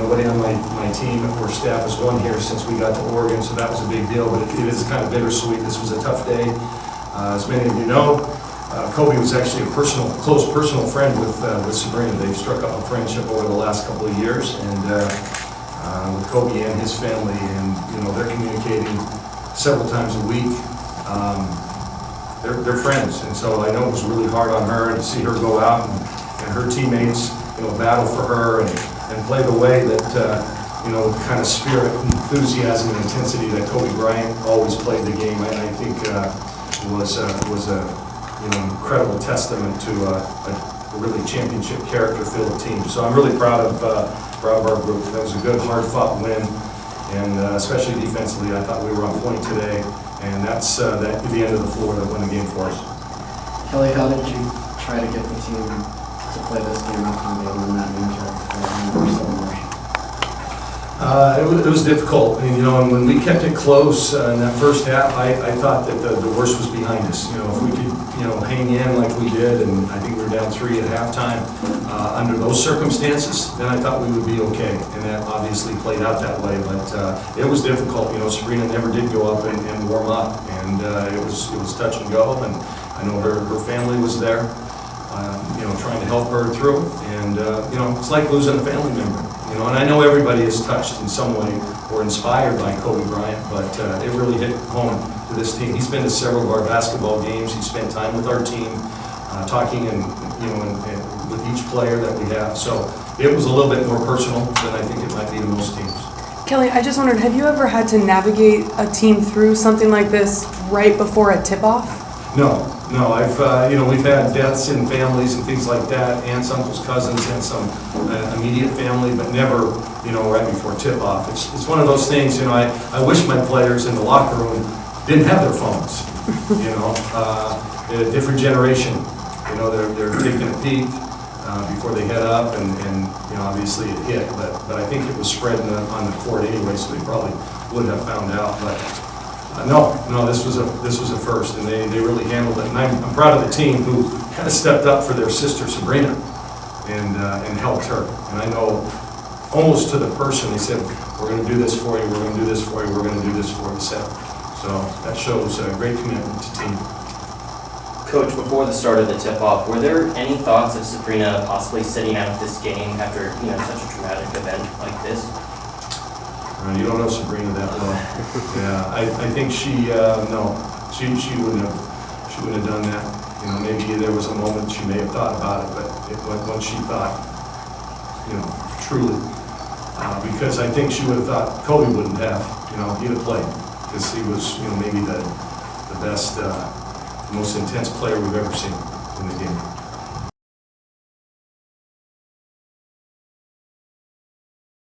Nobody on my team or staff has won here since we got to Oregon, so that was a big deal, but it is kind of bittersweet. This was a tough day. As many of you know, Kobe was actually a close personal friend with Sabrina. They've struck up a friendship over the last couple of years, and with Kobe and his family, and they're communicating several times a week. They're friends, and so I know it was really hard on her to see her go out and her teammates, battle for her and play the way that the kind of spirit, enthusiasm, and intensity that Kobe Bryant always played the game. I think was a incredible testament to a really championship character-filled team. So I'm really proud of our group. That was a good, hard-fought win, and especially defensively, I thought we were on point today. And that's the end of the floor that won the game for us. Kelly, how did you try to get the team to play this game after they won that matchup? It was difficult, and when we kept it close in that first half, I thought that the worst was behind us. If we could, hang in like we did, and I think we were down 3 at halftime, under those circumstances, then I thought we would be okay, and that obviously played out that way. But it was difficult. Sabrina never did go up and warm up, and it was touch and go. And I know her family was there, trying to help her through. And it's like losing a family member. And I know everybody is touched in some way or inspired by Kobe Bryant, but it really hit home to this team. He's been to several of our basketball games. He spent time with our team, talking and with each player that we have. So it was a little bit more personal than I think it might be to most teams. Kelly, I just wondered, have you ever had to navigate a team through something like this right before a tip-off? No. I've we've had deaths in families and things like that, aunts, uncles, cousins, and some immediate family, but never right before tip-off. It's one of those things. I wish my players in the locker room didn't have their phones. A different generation. They're taking a peek before they head up, and obviously it hit, but I think it was spread on the court anyway, so they probably would have found out. But no, this was a first, and they really handled it. And I'm proud of the team who kind of stepped up for their sister Sabrina and helped her. And I know almost to the person, they said, "We're going to do this for you. We're going to do this for you. We're going to do this for you." So that shows a great commitment to team. Coach, before the start of the tip-off, were there any thoughts of Sabrina possibly sitting out this game after such a traumatic event like this? You don't know Sabrina that well. Yeah, I think she wouldn't have done that. Maybe there was a moment she may have thought about it, but once she thought, truly, because I think she would have thought Kobe wouldn't have, he'd have played, because he was, maybe the best, most intense player we've ever seen in the game.